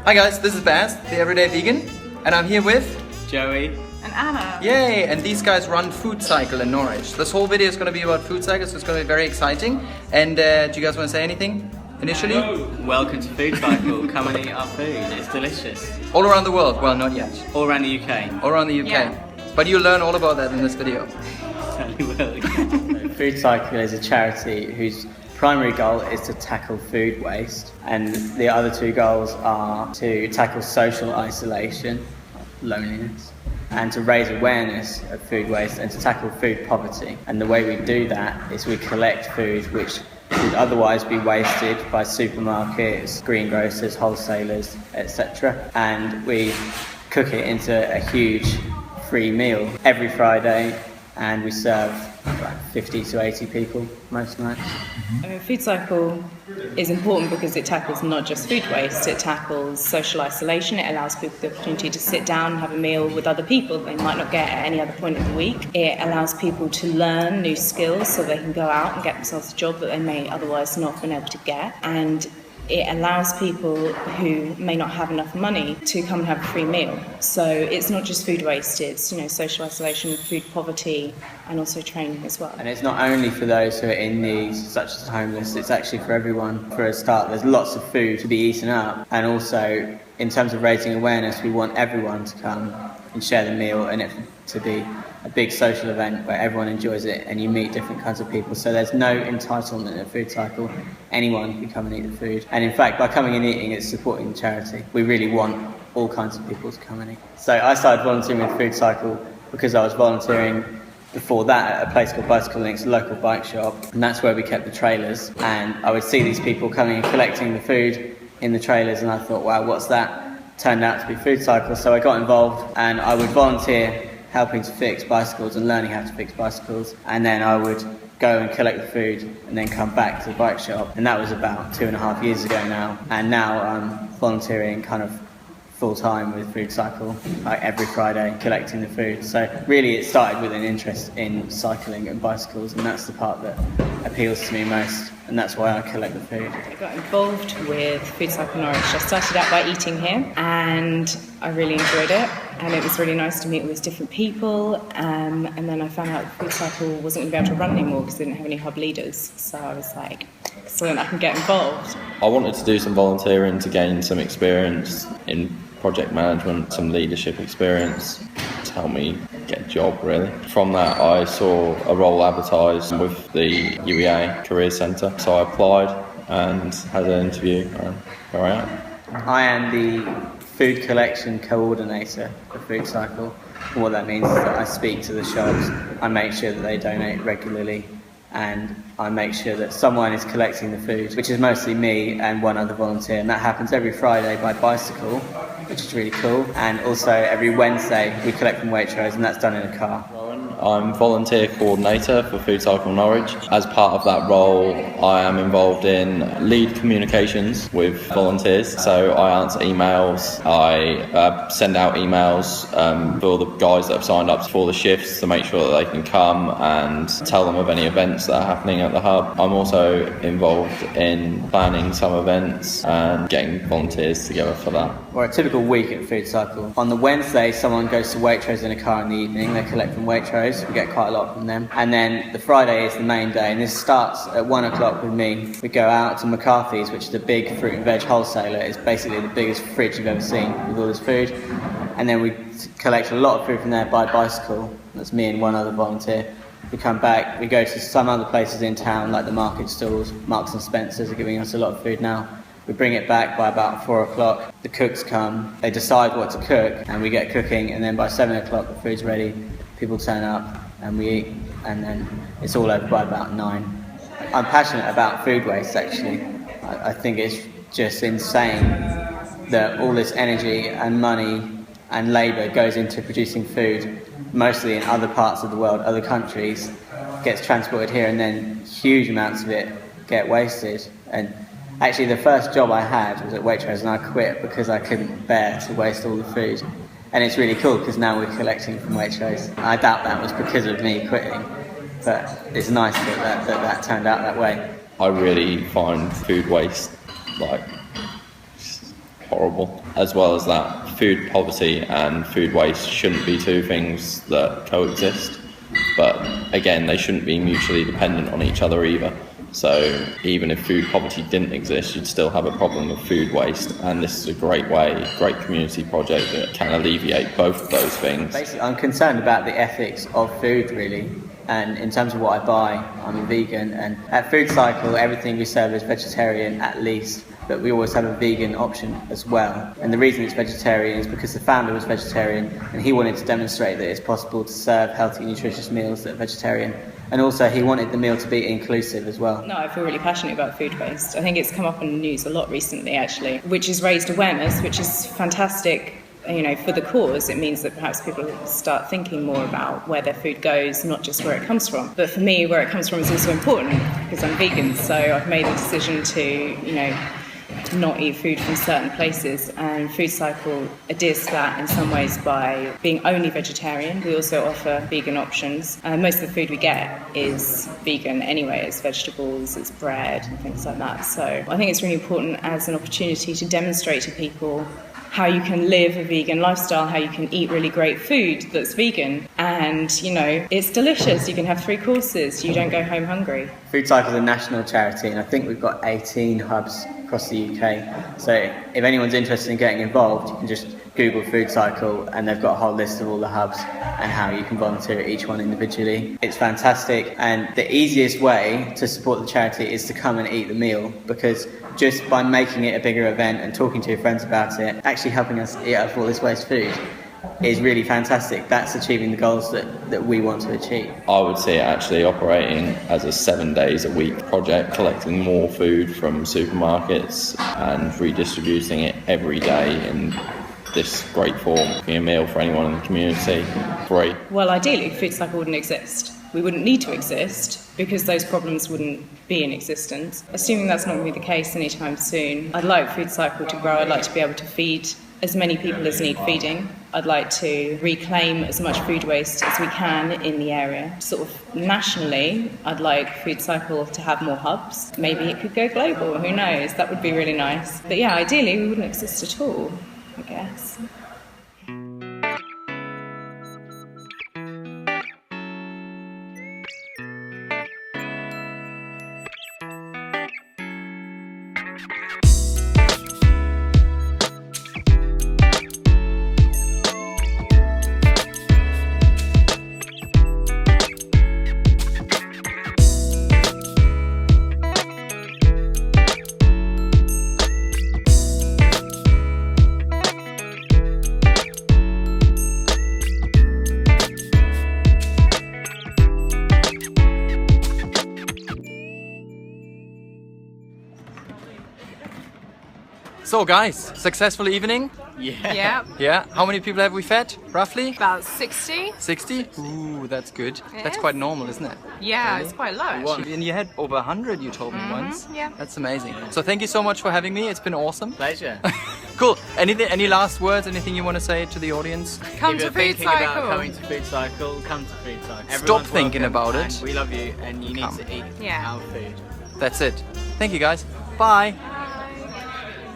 Hi guys, this is Baz, the Everyday Vegan, and I'm here with Joey and Anna. Yay! And these guys run Foodcycle in Norwich. This whole video is going to be about Foodcycle, so it's going to be very exciting. And do you guys want to say anything initially? Welcome to Foodcycle. Come and eat our food. It's delicious. All around the world? Well, not yet. All around the UK. All around the UK. Yeah. But you'll learn all about that in this video. Certainly will. Foodcycle is a charity whose primary goal is to tackle food waste, and the other two goals are to tackle social isolation, loneliness, and to raise awareness of food waste and to tackle food poverty. And the way we do that is we collect food which would otherwise be wasted by supermarkets, greengrocers, wholesalers, etc. And we cook it into a huge free meal every Friday, and we serve like 50 to 80 people most nights. I mean, Foodcycle is important because it tackles not just food waste, it tackles social isolation. It allows people the opportunity to sit down and have a meal with other people they might not get at any other point of the week. It allows people to learn new skills so they can go out and get themselves a job that they may otherwise not have been able to get. And it allows people who may not have enough money to come and have a free meal. So it's not just food waste, it's social isolation, food poverty, and also training as well. And it's not only for those who are in need, such as homeless, it's actually for everyone. For a start, there's lots of food to be eaten up, and also in terms of raising awareness, we want everyone to come and share the meal, and it to be a big social event where everyone enjoys it and you meet different kinds of people. So there's no entitlement at Foodcycle. Anyone can come and eat the food. And in fact, by coming and eating, it's supporting the charity. We really want all kinds of people to come and eat. So I started volunteering with Foodcycle because I was volunteering before that at a place called Bicycle Links, a local bike shop. And that's where we kept the trailers. And I would see these people coming and collecting the food in the trailers, and I thought, wow, what's that? Turned out to be Foodcycle. So I got involved, and I would volunteer helping to fix bicycles and learning how to fix bicycles, and then I would go and collect the food and then come back to the bike shop. And that was about 2.5 years ago now, and now I'm volunteering kind of full time with Foodcycle, like every Friday, collecting the food. So really it started with an interest in cycling and bicycles, and that's the part that appeals to me most, and that's why I collect the food. I got involved with Foodcycle Norwich. I started out by eating here, and I really enjoyed it, and it was really nice to meet all these different people, and then I found out Foodcycle wasn't going to be able to run anymore because they didn't have any hub leaders, so I was like, excellent, I can get involved. I wanted to do some volunteering to gain some experience in project management, some leadership experience to help me get a job, really. From that, I saw a role advertised with the UEA Career Centre, so I applied and had an interview, and here I am. I am the food collection coordinator for Foodcycle. And what that means is that I speak to the shops, I make sure that they donate regularly, and I make sure that someone is collecting the food, which is mostly me and one other volunteer, and that happens every Friday by bicycle, which is really cool, and also every Wednesday we collect from Waitrose, and that's done in a car. I'm volunteer coordinator for Foodcycle Norwich. As part of that role, I am involved in lead communications with volunteers. So I answer emails, I send out emails for the guys that have signed up for the shifts to make sure that they can come and tell them of any events that are happening at the hub. I'm also involved in planning some events and getting volunteers together for that. Or a typical week at Foodcycle. On the Wednesday, someone goes to Waitrose in a car in the evening, they collect from Waitrose. We get quite a lot from them. And then the Friday is the main day, and this starts at 1 o'clock with me. We go out to McCarthy's, which is the big fruit and veg wholesaler. It's basically the biggest fridge you've ever seen with all this food. And then we collect a lot of food from there by bicycle. That's me and one other volunteer. We come back, we go to some other places in town, like the market stalls. Marks and Spencer's are giving us a lot of food now. We bring it back by about 4 o'clock. The cooks come, they decide what to cook, and we get cooking, and then by 7 o'clock the food's ready. People turn up and we eat, and then it's all over by about 9. I'm passionate about food waste, actually. I think it's just insane that all this energy and money and labour goes into producing food, mostly in other parts of the world, other countries, gets transported here, and then huge amounts of it get wasted. And actually the first job I had was at Waitrose, and I quit because I couldn't bear to waste all the food. And it's really cool because now we're collecting from Waitrose. I doubt that was because of me quitting, but it's nice that turned out that way. I really find food waste like horrible. As well as that, food poverty and food waste shouldn't be two things that coexist. But again, they shouldn't be mutually dependent on each other either. So even if food poverty didn't exist, you'd still have a problem of food waste. And this is a great community project that can alleviate both of those things. Basically, I'm concerned about the ethics of food, really. And in terms of what I buy, I'm a vegan. And at Foodcycle, everything we serve is vegetarian at least. But we always have a vegan option as well. And the reason it's vegetarian is because the founder was vegetarian and he wanted to demonstrate that it's possible to serve healthy, nutritious meals that are vegetarian. And also he wanted the meal to be inclusive as well. No, I feel really passionate about food waste. I think it's come up in the news a lot recently, actually, which has raised awareness, which is fantastic. For the cause. It means that perhaps people start thinking more about where their food goes, not just where it comes from. But for me, where it comes from is also important because I'm vegan, so I've made the decision to, not eat food from certain places, and Foodcycle adheres to that in some ways by being only vegetarian. We also offer vegan options. Most of the food we get is vegan anyway. It's vegetables, it's bread and things like that. So I think it's really important as an opportunity to demonstrate to people how you can live a vegan lifestyle, how you can eat really great food that's vegan, and it's delicious. You can have 3 courses, you don't go home hungry. Foodcycle is a national charity and I think we've got 18 hubs across the UK. So if anyone's interested in getting involved, you can just Google Foodcycle and they've got a whole list of all the hubs and how you can volunteer at each one individually. It's fantastic, and the easiest way to support the charity is to come and eat the meal, because just by making it a bigger event and talking to your friends about it, actually helping us eat up all this waste food is really fantastic. That's achieving the goals that we want to achieve. I would see it actually operating as a 7 days a week project, collecting more food from supermarkets and redistributing it every day in this great form, being a meal for anyone in the community, free. Well, ideally, Foodcycle wouldn't exist. We wouldn't need to exist because those problems wouldn't be in existence. Assuming that's not going to be the case anytime soon, I'd like Foodcycle to grow. I'd like to be able to feed as many people as need feeding. I'd like to reclaim as much food waste as we can in the area. Sort of nationally, I'd like Foodcycle to have more hubs. Maybe it could go global, who knows? That would be really nice. But yeah, ideally we wouldn't exist at all, I guess. So guys, successful evening? Yeah. Yeah. How many people have we fed, roughly? About 60. 60? Ooh, that's good. It That's is. quite normal, isn't it? Yeah, it's quite low. Actually. And you had over 100, you told me once. yeah. That's amazing. So thank you so much for having me. It's been awesome. Pleasure. Cool. Any last words? Anything you want to say to the audience? Come If to you're thinking about Foodcycle. coming to Foodcycle, come to Foodcycle. Stop Everyone's thinking welcome, about it. and we love you, and you need Come. to eat Yeah. our food. That's it. Thank you guys. Bye.